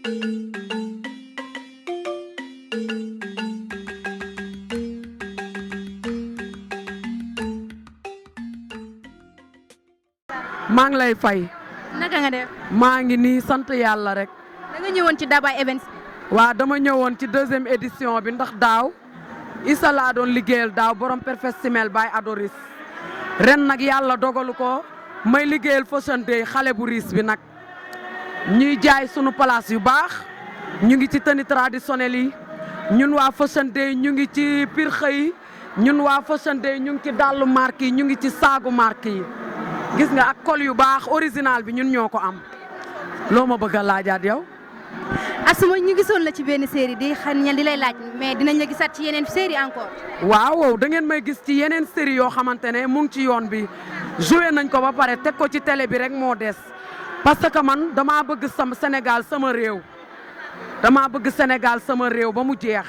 maa ngi lay fay. naka nga def. maa ngi nii sant yàlla rek. da nga ñëwoon ci Dabay Events bi. waa dama ñëwoon ci 2e édition bi ndax daaw Issa laa doon liggéeyal daaw borom Perfectimel by Adoris ren nag yàlla dogalu ko may liggéeyal Fashion Day xale bu riis bi nag ñuy jaay sunu place yu baax ñu ngi ci tenue traditionnelle yi ñun waa Fashion Day ñu ngi ci pir xëy ñun waa Fashion Day ñu ngi ci dàllu marque yi ñu ngi ci saagu marque yi gis nga ak col yu baax original bi ñun ñoo ko am loo ma bëgg a laajaat yow. Astou ñu gisoon la ci benn série di xam ña di lay laaj mais dinañ la gisaat ci yeneen série encore. waaw da ngeen may gis ci yeneen série yoo xamante ne mu ngi ci yoon bi joué nañ ko ba pare teg ko ci télé bi rek moo des parce que man damaa bëgg sama Sénégal sama réew damaa bëgg Sénégal sama réew ba mu jeex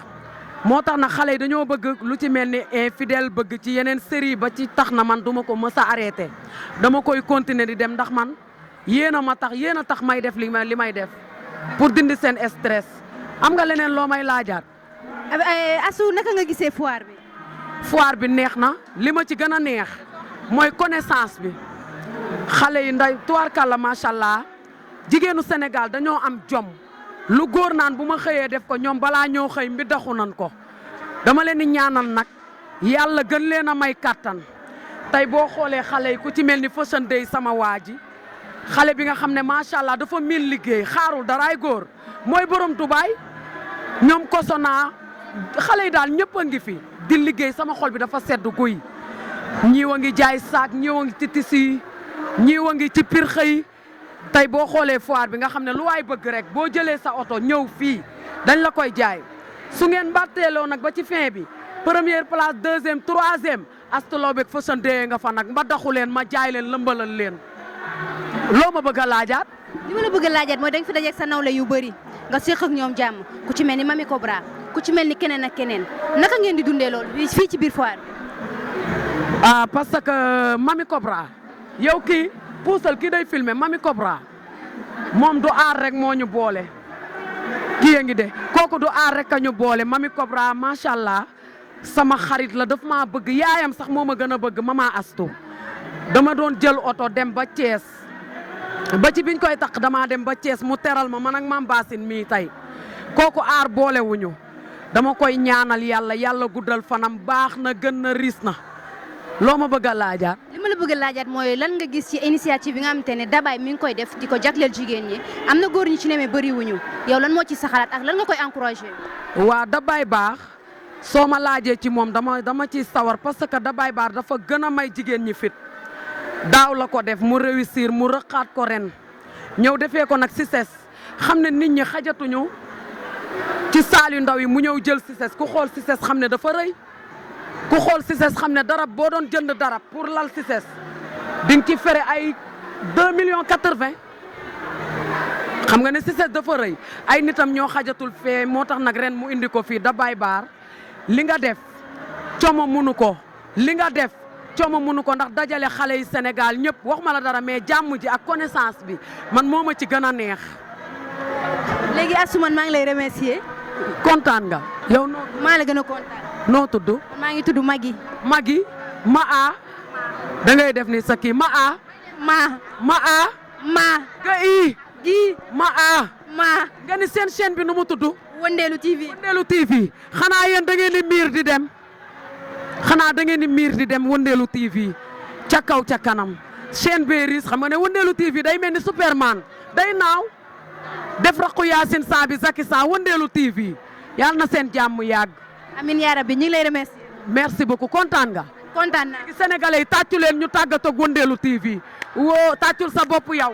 moo tax na xale yi dañoo bëgg lu ci mel ni infidèle bëgg ci yeneen série ba ci tax na man duma ko mës a arrêté dama koy continuer di dem ndax man yéen a tax may def li may def pour dindi seen stress am nga leneen loo may laajaat. Astou naka nga gisee foire bi. foire bi neex na li ma ci gën a neex mooy connaissance bi xale yi nday tubaarkàlla macha allah jigéenu Sénégal dañoo am jom lu góor naan bu ma xëyee def ko ñoom balaa ñoo xëy mbi daxu nan ko dama leen di ñaanal nag yàlla gën leen a may kàttan tey boo xoolee xale yi ku ci mel ni Fashion Day sama waa ji xale bi nga xam ne macha allah dafa miin liggéey xaarul daraay góor mooy borom Dubaay ñoom kosona xale yi daal ñëpp a ngi fi di liggéey sama xol bi dafa sedd guy ñiiw a ngi jaay saak ñiiw a ngi ci tisi ñiiw a ngi ci pir xëy tey boo xoolee foire bi nga xam ne lu waay bëgg rek boo jëlee sa oto ñëw fii dañ la koy jaay su ngeen mbatteeloo nag ba ci fin bi première place 2e 3e Astou Laobé ak Fashion Day nga fa nag ma daxu leen ma jaay leen lëmbalal leen loo ma bëgg a laajaat. li ma la bëgg a laajaat mooy da nga fi dajeeg sa nawle yu bëri nga séq ak ñoom jàmm ku ci mel ni Mamy Cobra ku ci mel ni keneen ak keneen naka ngeen di dundee loolu fii ci biir foire bi. parce que Mamy Cobra yow kii puusal kii day filmer Mamy Cobra moom du aar rek moo ñu boole kii ya ngi de kooku du aar rek a ñu boole Mamy Cobra macha allah sama xarit la daf maa bëgg yaayam sax moo ma gën a bëgg Mama Astou dama doon jël oto dem ba Thiès ba ci biñ koy takk damaa dem ba Thiès mu teral ma man ak Mame Bassine mii tey kooku aar boolewuñu dama koy ñaanal yàlla guddal fanam baax na gën na riis na loo ma bëgg a laajaat. li ma la bëgg a laajaat mooy lan nga gis ci initiative bi nga xamante ne Dabay mi ngi koy def di ko jagleel jigéen ñi am na góor ñi ci nemee bëriwuñu yow lan moo ci sa xalaat ak lan nga koy encouragé. waa Dabay baax soo ma laajee ci moom dama ciy sawar parce que Dabay baax dafa gën a may jigéen ñi fit daaw la ko def mu réussir mu rëqaat ko ren ñëw defee ko nag CICES xam ne nit ñi xajatuñu ci saal yu ndaw yi mu ñëw jël CICES ku xool CICES xam ne dafa rëy ku xool CICES xam ne darab boo doon jënd darab pour lal CICES di nga ci fere ay 2 millions 80 xam nga ne CICES dafa rëy ay nitam ñoo xajatul fee moo tax nag ren mu indi ko fii Dabay baar li nga def como munu ko li nga def coomo mënu ko ndax dajale xale yi Sénégal ñëpp wax ma la dara mais jàmm ji ak connaissance bi man moo ma ci gën a neex. léegi Astou man maa ngi lay remercier. kontaan nga. yow noo maa la gën a kontaan. noo tudd. maa ngi tudd Magui. Magui ma a da ngay def ni sa kii ma a. ma a. ga i. gi ma a. nga ni seen chaîne bi nu mu tudd. Wëndeelu TV. Wëndeelu TV xanaa yéen da ngeen di miir di dem. xanaa da ngeen di miir di dem Wëndeelu TV ca kaw ca kanam chaîne Béris xam nga ne Wëndeelu TV day mel ni Superman day naaw def raqu Yacine Sa bi Zaki Sa Wëndeelu TV yàlla na seen jàmm yàgg. amiin yaa rabbi ñu ngi lay remercier. merci beaucoup kontaan nga. kontaan naa. Sénégalais yi tàccu leen ñu tàggatoo ak Wëndeelu TV woo tàccul sa bopp yow.